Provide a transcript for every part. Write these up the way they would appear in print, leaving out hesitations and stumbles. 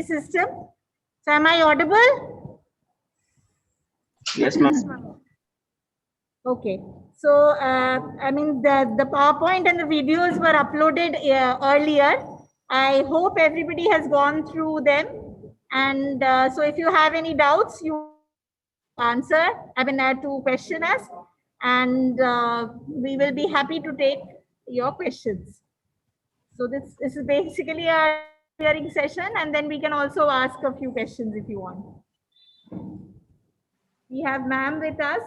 system. So am I audible? Yes, ma'am. Okay. So I mean the PowerPoint and the videos were uploaded earlier. I hope everybody has gone through them. And so if you have any doubts, you answer. I mean to question us, and we will be happy to take your questions. So this is basically our hearing session, and then we can also ask a few questions if you want. We have ma'am with us.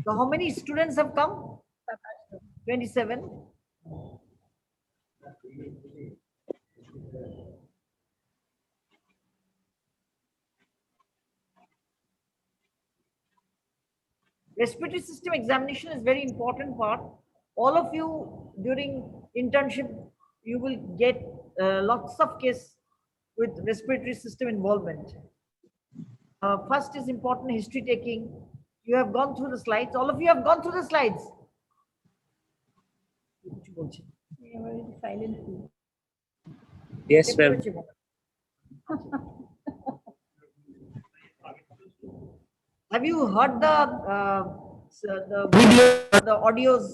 So how many students have come? 27. Respiratory system examination is very important part. All of you during internship, you will get lots of case with respiratory system involvement. First is important history taking. You have gone through the slides. All of you have gone through the slides. Yes, ma'am. Have you heard the video, the audios?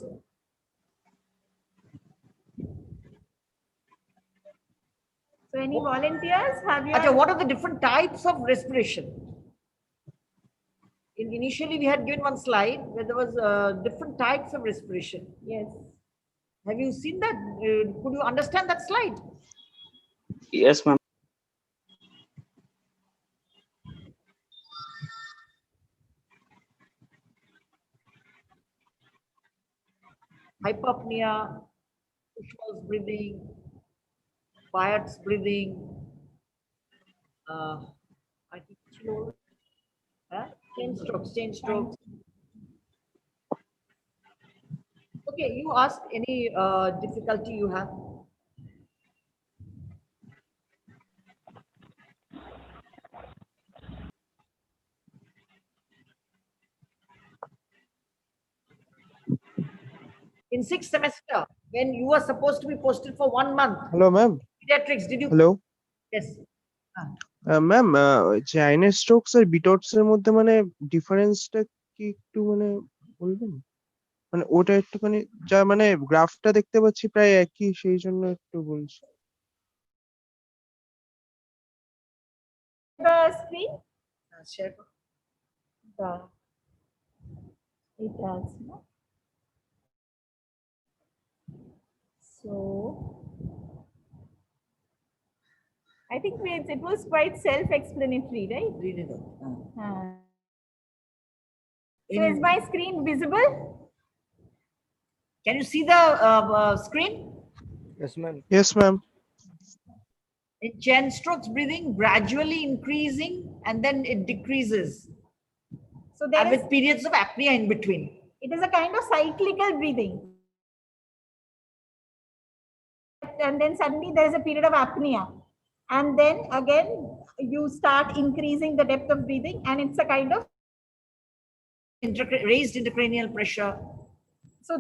So any volunteers? Have you? What are the different types of respiration? Initially, we had given one slide where there was different types of respiration. Yes. Have you seen that? Could you understand that slide? Yes, ma'am. Hypopnea, Kushmal's breathing, Wyatt's breathing, I think slow, chain strokes. Okay, you ask any difficulty you have. In sixth semester, when you were supposed to be posted for 1 month. Hello, ma'am. Pediatrics, did you? Hello. Yes. Ma'am Chinese strokes আর বিটটস এর মধ্যে মানে ডিফারেন্সটা কি একটু মানে বলবেন? মানে ওটা একটুখানি যা মানে গ্রাফটা দেখতে পাচ্ছি প্রায় একই, সেই জন্য একটু বলছি। The screen? Share. It does, no? So I think it was quite self-explanatory, right? Read it out. So is my screen visible? Can you see the screen? Yes, ma'am. Yes, ma'am. In chain strokes breathing, gradually increasing and then it decreases. So there and is, with periods of apnea in between. It is a kind of cyclical breathing. And then suddenly there is a period of apnea. And then again, you start increasing the depth of breathing, and it's a kind of raised intracranial pressure. So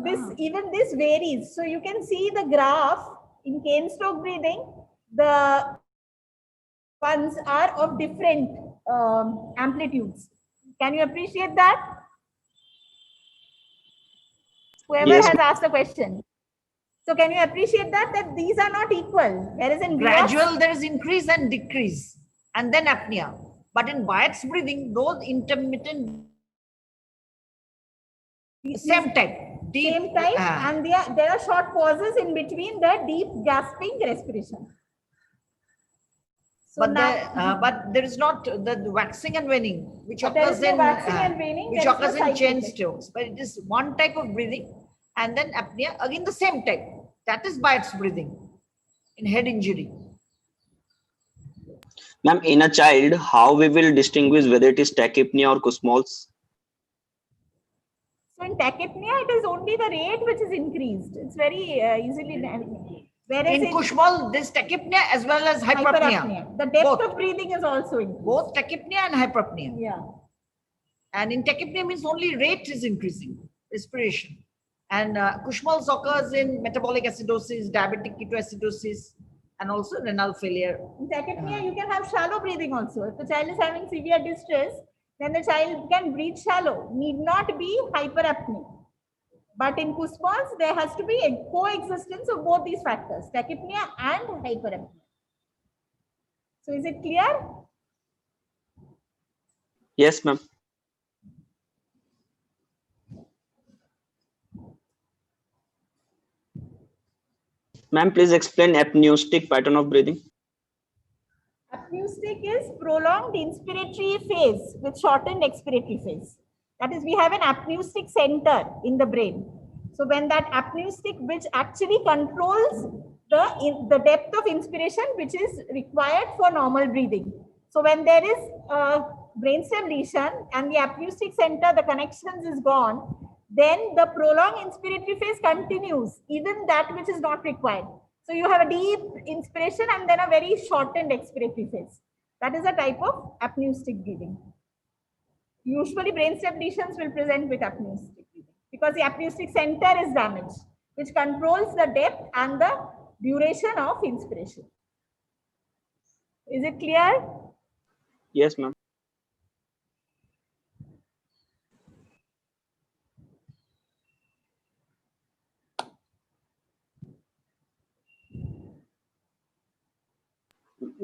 even this varies. So you can see the graph in cane stroke breathing, the ones are of different amplitudes. Can you appreciate that? Whoever has asked the question. So can you appreciate that these are not equal? Whereas in gradual there is increase and decrease, and then apnea. But in Wyatt's breathing, those intermittent same type, deep, same type, and there are short pauses in between the deep gasping respiration. So but now, but there is not the waxing and waning, which occurs no in waxing and waning, which occurs in chain strokes. But it is one type of breathing, and then apnea again the same type. That is Wyatt's breathing in head injury. Ma'am, in a child, how we will distinguish whether it is tachypnea or Kussmaul's? So in tachypnea, it is only the rate which is increased. It's very easily. Whereas in Kussmaul, there's tachypnea as well as hyperapnea. The depth of breathing is also increased. Both tachypnea and hyperapnea. Yeah. And in tachypnea means only rate is increasing, respiration. And Kussmaul's occurs in metabolic acidosis, diabetic ketoacidosis, and also renal failure. In tachypnea, you can have shallow breathing also. If the child is having severe distress, then the child can breathe shallow, need not be hyperapnea. But in Kussmaul's, there has to be a coexistence of both these factors, tachypnea and hyperapnea. So is it clear? Yes, ma'am. Ma'am, please explain apneustic pattern of breathing. Apneustic is prolonged inspiratory phase with shortened expiratory phase. That is, we have an apneustic center in the brain. So when that apneustic, which actually controls the depth of inspiration, which is required for normal breathing. So when there is a brainstem lesion and the apneustic center, the connections is gone, then the prolonged inspiratory phase continues, even that which is not required. So you have a deep inspiration and then a very shortened expiratory phase. That is a type of apneustic breathing. Usually brainstem lesions will present with apneustic breathing because the apneustic center is damaged, which controls the depth and the duration of inspiration. Is it clear? Yes, ma'am.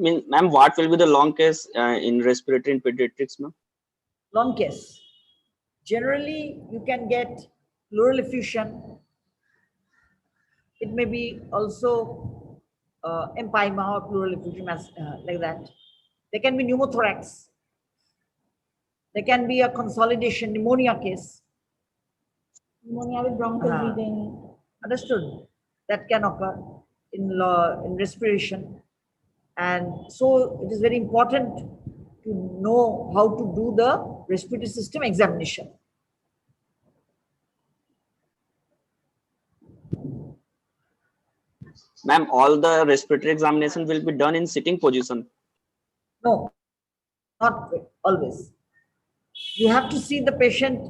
Ma'am, what will be the long case in respiratory in pediatrics, ma'am? Long case. Generally, you can get pleural effusion. It may be also empyema or pleural effusion like that. There can be pneumothorax. There can be a consolidation pneumonia case. Pneumonia with bronchial Ah. breathing. Understood? That can occur in respiration. And so it is very important to know how to do the respiratory system examination. Ma'am, all the respiratory examination will be done in sitting position. No, not always. You have to see the patient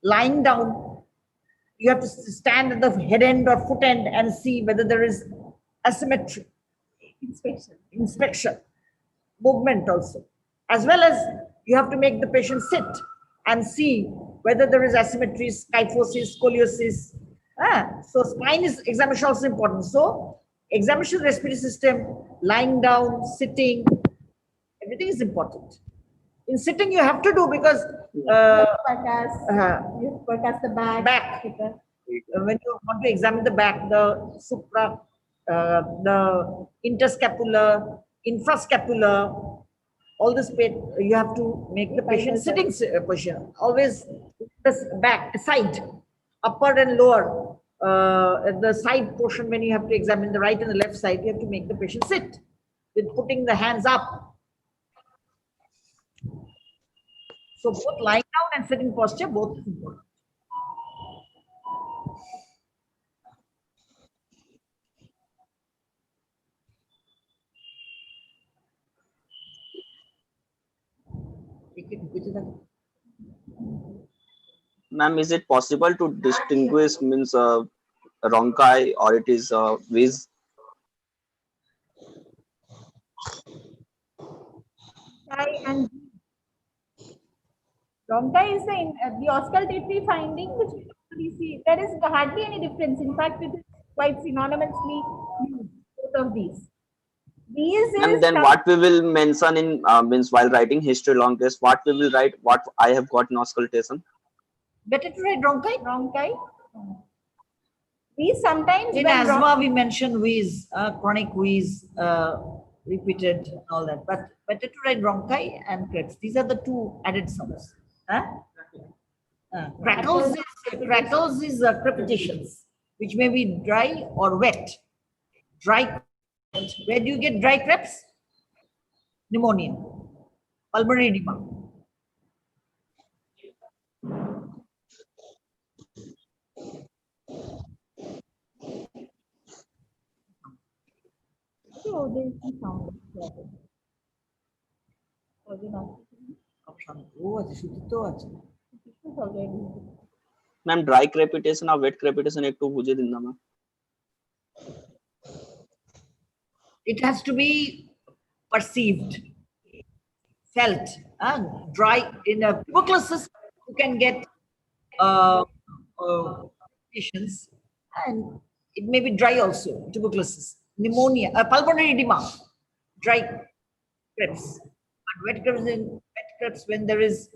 lying down. You have to stand at the head end or foot end and see whether there is asymmetry. Inspection, movement also. As well as you have to make the patient sit and see whether there is asymmetry, kyphosis, scoliosis. So spine is examination also important. So examination of the respiratory system, lying down, sitting, everything is important. In sitting, you have to do because You percuss the back. back. When you want to examine the back, the supra, the interscapular, infrascapular, all this bit, you have to make the patient sitting position. Always this back, side, upper and lower, the side portion when you have to examine the right and the left side, you have to make the patient sit with putting the hands up. So both lying down and sitting posture, both is important. Ma'am, is it possible to distinguish means rhonchi or it is wheeze? And bronchi is the auscultatory finding which we normally see. There is hardly any difference. In fact, it is quite synonymously used, both of these. These And is then what we will mention in means while writing history long case, what we will write, what I have got in auscultation. Better to write bronchi? Bronchi. We sometimes In when asthma, we mention wheeze, chronic wheeze, repeated, and all that. But better to write bronchi and cracks. These are the two added sounds. Crackles is crepitations, which may be dry or wet. Dry. Where do you get dry creps? Pneumonia, pulmonary edema. Oh, there is some sound. Oh, আছে, শুধু তো আছে। Ma'am dry crepitation और wait crepitation एक तो बुझे दिन ma'am It has to be perceived, felt. Dry in a tuberculosis, you can get patients, and it may be dry also. Tuberculosis, pneumonia, pulmonary edema, dry crepes. But wet crepes when there is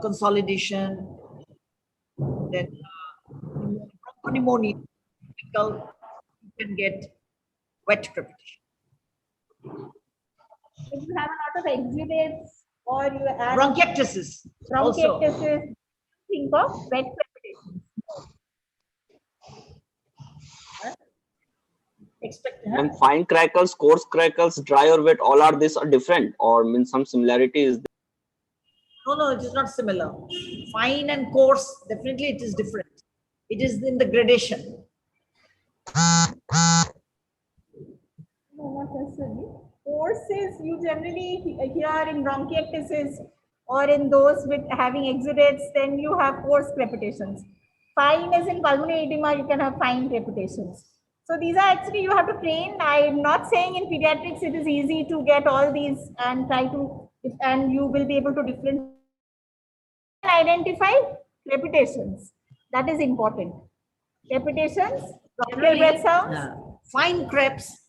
consolidation, then bronchopneumonia, typical, you can get wet crepitation. If you have a lot of exudates or you have Bronchiectasis also. bronchiectasis, think of wet crepitation. Expect, and fine crackles, coarse crackles, dry or wet, all are this are different or mean some similarities. No, it is not similar. Fine and coarse, definitely it is different. It is in the gradation. No, not necessarily. Courses you generally hear in bronchiectasis or in those with having exudates, then you have coarse crepitations. Fine is in pulmonary edema, you can have fine crepitations. So these are actually you have to train. I'm not saying in pediatrics it is easy to get all these and try to, and you will be able to differentiate. Identify crepitations. That is important. Crepitations, bronchial breath sounds. Fine crepes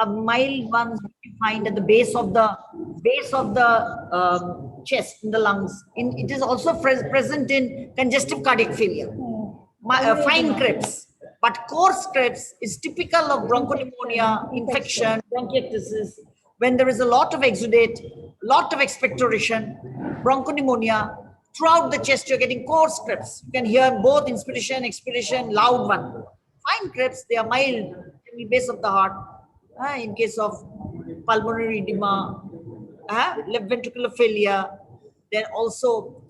are mild ones you find at the base of the chest, in the lungs. It is also present in congestive cardiac failure. Fine crepes, but coarse crepes is typical of bronchopneumonia, infection, bronchiectasis. When there is a lot of exudate, lot of expectoration, bronchopneumonia, throughout the chest, you're getting coarse crepes. You can hear both inspiration, expiration, loud one. Fine crepes, they are mild in the base of the heart. In case of pulmonary edema, left ventricular failure, then also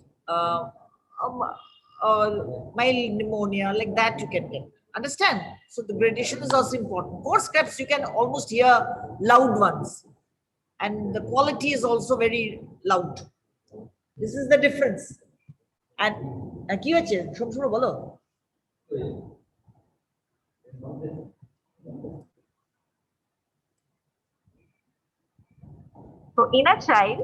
mild pneumonia, like that you can get. Understand? So the gradation is also important. Coarse crepes, you can almost hear loud ones. And the quality is also very loud. This is the difference. And কি হয়েছে সবসময় বলো So in a child,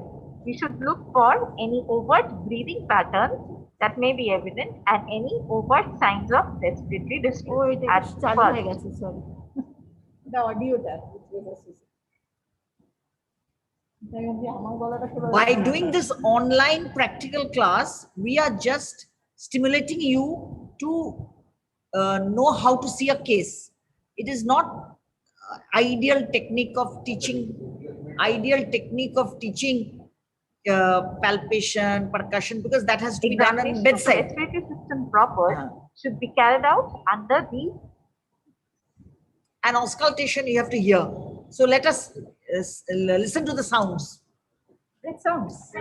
we should look for any overt breathing patterns that may be evident and any overt signs of respiratory distress at first. Sorry. The audio that By doing this online practical class, we are just stimulating you to know how to see a case. It is not ideal technique of teaching palpation, percussion, because that has to be done on Examination of the bedside. respiratory system proper should be carried out under the And auscultation you have to hear. So let us listen to the sounds. It sounds.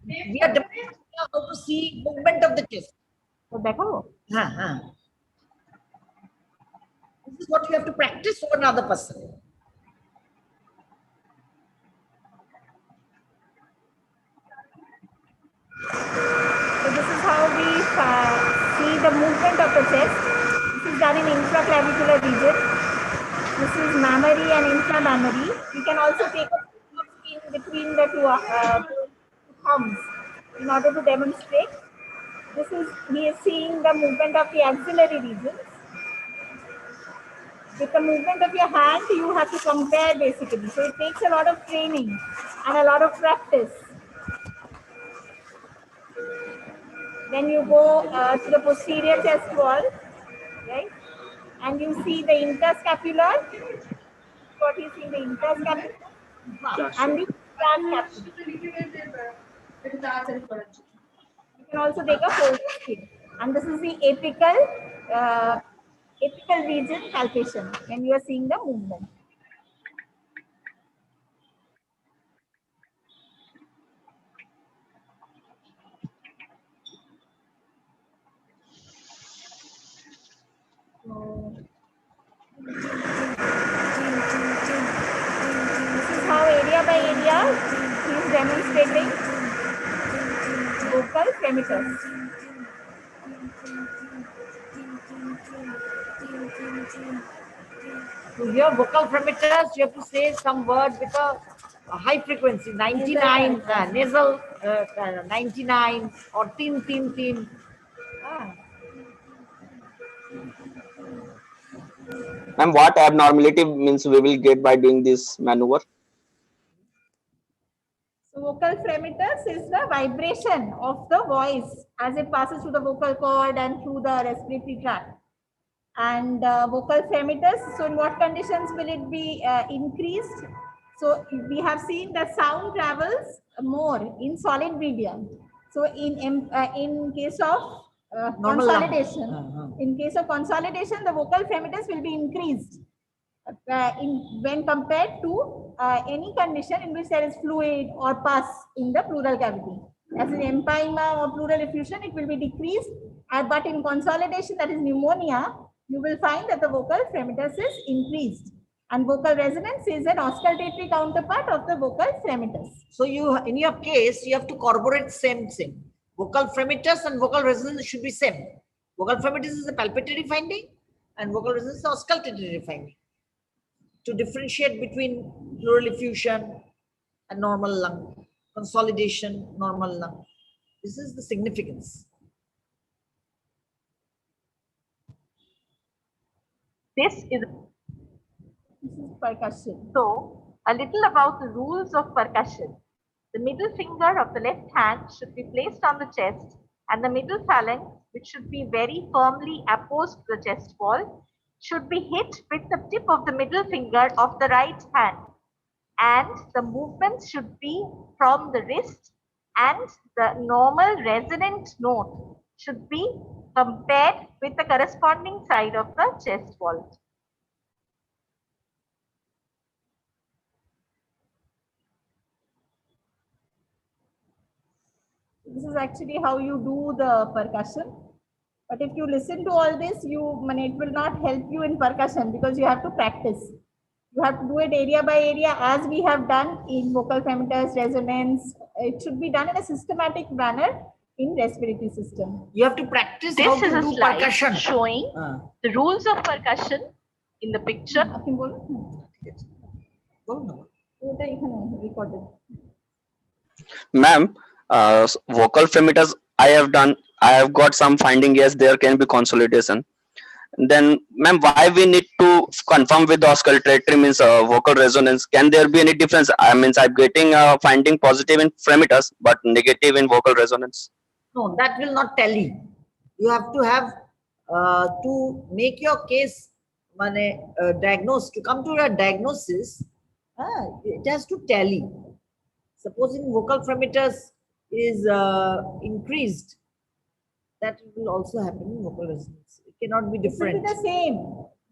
We are demonstrating how to see movement of the chest. so dekho. This is what you have to practice for another person. So this is how we see the movement of the chest. This is done in intraclavicular region. This is mammary and inframammary. You can also take a in between the two thumbs in order to demonstrate. This is, he is seeing the movement of the axillary regions. With the movement of your hand, you have to compare basically. So it takes a lot of training and a lot of practice. Then you go to the posterior chest wall, right? And you see the interscapular. What you see, the interscapular and the transcapular. You can also take a fold here. And this is the apical region palpation when you are seeing the movement. So This is how area by area he is demonstrating vocal fremiters. To hear vocal fremiters, you have to say some word with a high frequency, 99, nasal, 99, or tin, tin, tin. Ah. Ma'am, what abnormality means we will get by doing this maneuver? So vocal fremiters is the vibration of the voice as it passes through the vocal cord and through the respiratory tract. And vocal fremiters, so in what conditions will it be increased? So we have seen that sound travels more in solid medium. So in case of Normal lung. consolidation, in case of consolidation, the vocal fremiters will be increased when compared to any condition in which there is fluid or pus in the pleural cavity. As in empyema or pleural effusion, it will be decreased. But in consolidation, that is pneumonia, you will find that the vocal fremiters is increased. And vocal resonance is an auscultatory counterpart of the vocal fremiters. So you, in your case, you have to corroborate same. Vocal fremiters and vocal resonance should be same. Vocal fremiters is a palpatory finding, and vocal resonance is auscultatory finding. To differentiate between pleural effusion and normal lung, consolidation, normal lung. This is the significance. This is Percussion. so a little about the rules of percussion. The middle finger of the left hand should be placed on the chest, and the middle phalanx, which should be very firmly apposed to the chest wall, should be hit with the tip of the middle finger of the right hand. And the movements should be from the wrist, and the normal resonant note should be compared with the corresponding side of the chest wall. This is actually how you do the percussion. But if you listen to all this, it will not help you in percussion because you have to practice. You have to do it area by area as we have done in vocal fremiters, resonance. It should be done in a systematic manner in respiratory system. You have to practice This how is to a do slide percussion. showing the rules of percussion in the picture. আপনি বলুন। ওটা এখানে recorded. Ma'am, vocal fremiters I have got some finding, yes, there can be consolidation. Then, ma'am, why we need to confirm with the auscultatory means vocal resonance? Can there be any difference? I mean, I'm getting finding positive in fremiters, but negative in vocal resonance. No, that will not tally. You have to have to make your case diagnose, to come to a diagnosis, it has to tally. Supposing vocal fremiters is increased, that will also happen in vocal resonance. It cannot be It will different. be the same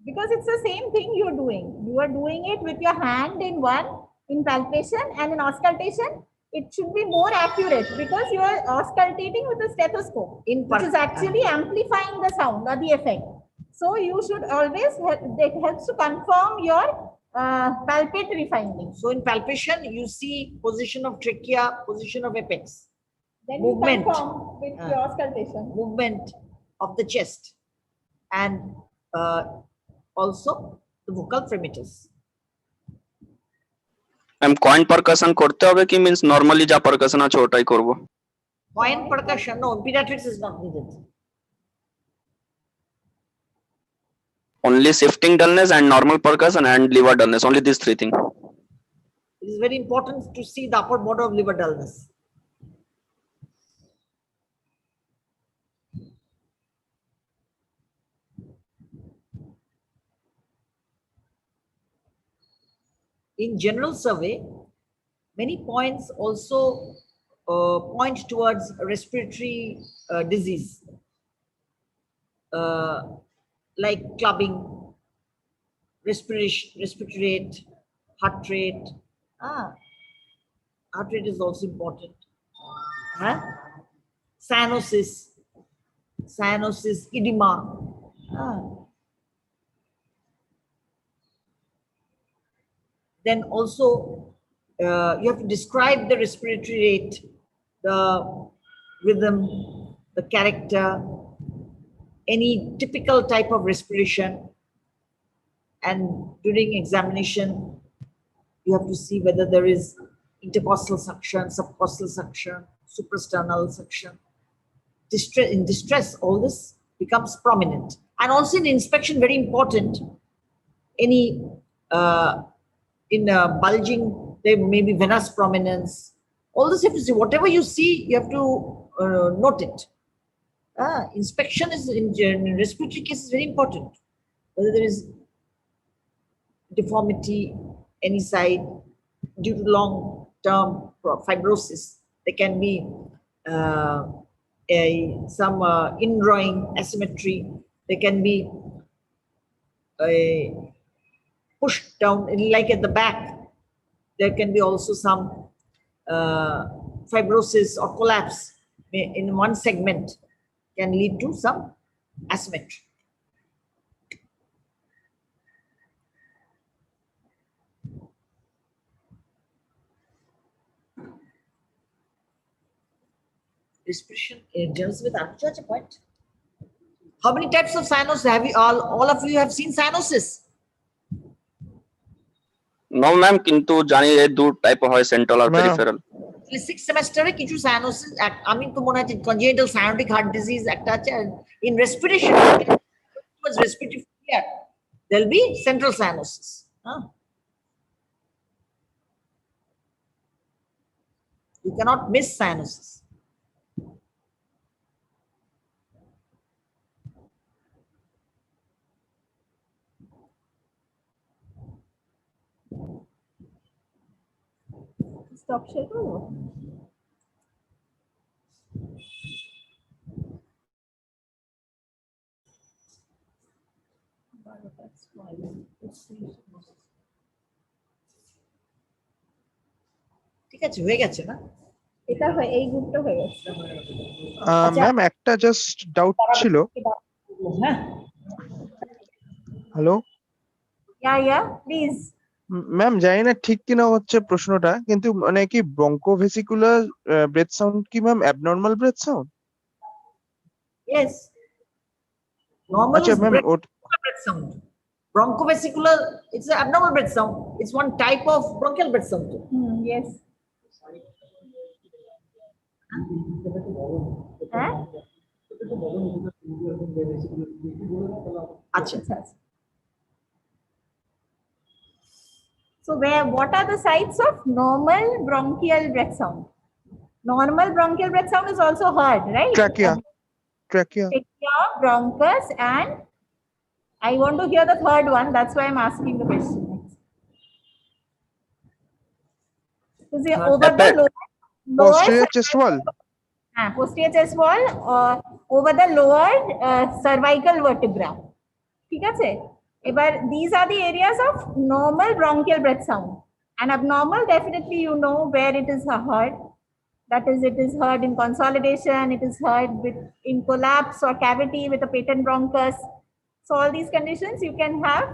because it's the same thing you're doing. You are doing it with your hand in one in palpation, and in auscultation it should be more accurate because you are auscultating with a stethoscope, which is actually amplifying the sound or the effect. So you should always it helps to confirm your palpatory findings. So in palpation, you see position of trachea, position of apex, Then movement. you confirm with your auscultation. movement of the chest, and also the vocal fremiters. I'm coin percussion করতে হবে কি means normally যা percussion আছে ওটাই করব? Coin percussion, no, pediatrics is not needed. Only shifting dullness and normal percussion and liver dullness, only these three things. It is very important to see the upper border of liver dullness. In general survey, many points also point towards respiratory disease, like clubbing, respiratory rate, heart rate. Heart rate is also important. Cyanosis, edema. Then also you have to describe the respiratory rate, the rhythm, the character, any typical type of respiration. And during examination, you have to see whether there is intercostal suction, subcostal suction, suprasternal suction. In distress, all this becomes prominent. And also in inspection, very important, any in bulging, there may be venous prominence. All this you have to see. Whatever you see, you have to note it. Inspection is in respiratory cases very important. Whether there is deformity any side due to long-term fibrosis, there can be some indrawing asymmetry. There can be a push down, like at the back. There can be also some fibrosis or collapse in one segment, can lead to some asymmetry. Respiration deals with Anuja, point. How many types of cyanosis have you all of you have seen cyanosis? No ma'am, কিন্তু জানি এই দু type হয়, central আর Ma'am. Peripheral. 6th semester কিছু cyanosis, আমি তো মনে আছে congenital cyanotic heart disease একটা আছে, in respiration towards respiratory failure there'll be central cyanosis. You cannot miss cyanosis. Stop share করবো? ঠিক আছে, হয়ে গেছে না? এটা হয়, এই গ্রুপটা হয়ে গেছে। ম্যাম একটা জাস্ট ডাউট ছিল। হ্যাঁ, হ্যালো Yeah, please. ম্যাম, জানি না ঠিক কিনা হচ্ছে প্রশ্নটা, কিন্তু মানে কি ব্রঙ্কোভেসিকুলার ব্রেথ সাউন্ড কি ma'am abnormal breath sound? yes. Normal আচ্ছা is ma'am, breath sound. Bronchovesicular, it's an abnormal breath sound. It's one type of bronchial breath sound. Yes. হ্যাঁ? আচ্ছা। So what are the sites of normal bronchial breath sound? Normal bronchial breath sound is also heard, right? Trachea Trachea, bronchus, and I want to hear the third one. That's why I'm asking the question. So see, over the posterior chest wall. Posterior chest wall, over the lower cervical vertebra. ঠিক আছে? এবার these are the areas of normal bronchial breath sound. And abnormal, definitely you know where it is heard. That is, it is heard in consolidation, it is heard in collapse or cavity with a patent bronchus. So all these conditions you can have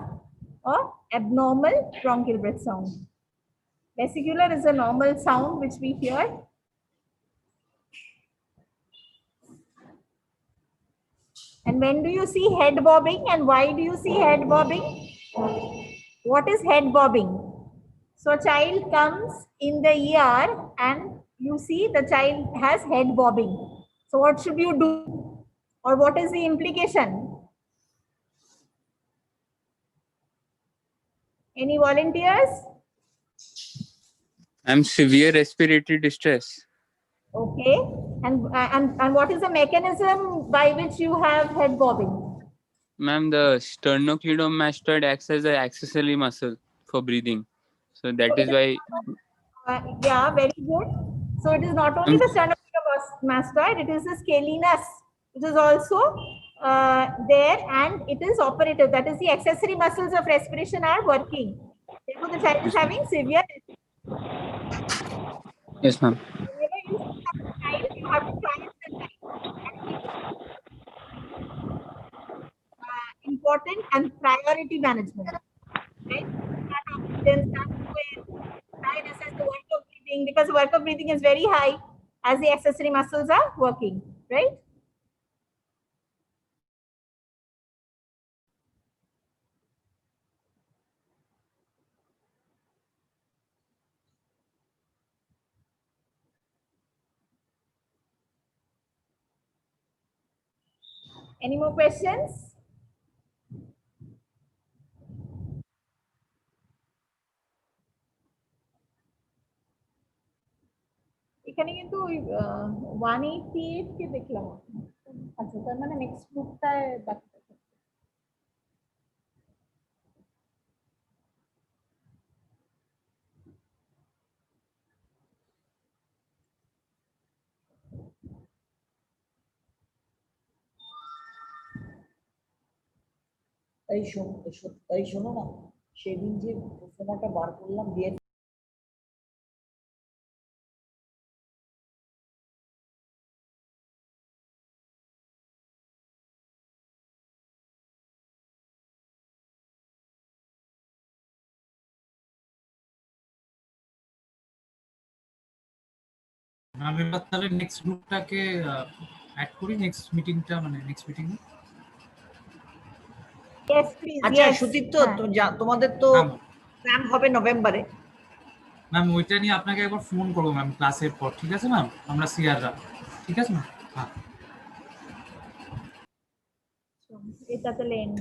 a abnormal bronchial breath sound. Vesicular is a normal sound which we hear. And when do you see head bobbing, and why do you see head bobbing? What is head bobbing? So a child comes in the ER and you see the child has head bobbing. So what should you do? Or what is the implication? Any volunteers? I'm severe respiratory distress. Okay. And what is the mechanism by which you have head bobbing? Ma'am, the sternocleidomastoid acts as an accessory muscle for breathing. So that is why. Yeah, very good. So it is not only the sternocleidomastoid, it is the scalenus. It is also there, and it is operative. That is, the accessory muscles of respiration are working. Therefore, the child is having severe. Yes, ma'am. Whenever you you have to try it. Important and priority management. Right? Start oxygen, start why this is the work of breathing, because work of breathing is very high as the accessory muscles are working, right? Any more questions? এখানে কিন্তু ওই 188 কে দেখলাম। আচ্ছা, তার মানে next গ্রুপটায় বাকি থাকে। এই শোনো না, সেদিন যে প্রশ্নটা বার করলাম দিয়ে আমি এবার তাহলে নেক্সট গ্রুপটাকে অ্যাড করি নেক্সট মিটিংটা, মানে next meeting A. Yes, please. আচ্ছা Yes. সুদীপ্ত, হ্যাঁ। তোমাদের তো ক্যাম্প হবে নভেম্বরে। ম্যাম ওইটা নিয়ে আপনাকে একবার ফোন করবো ম্যাম ক্লাসের পর, ঠিক আছে ম্যাম? আমরা সিআররা, ঠিক আছে ম্যাম? হ্যাঁ। এটা তাহলে end.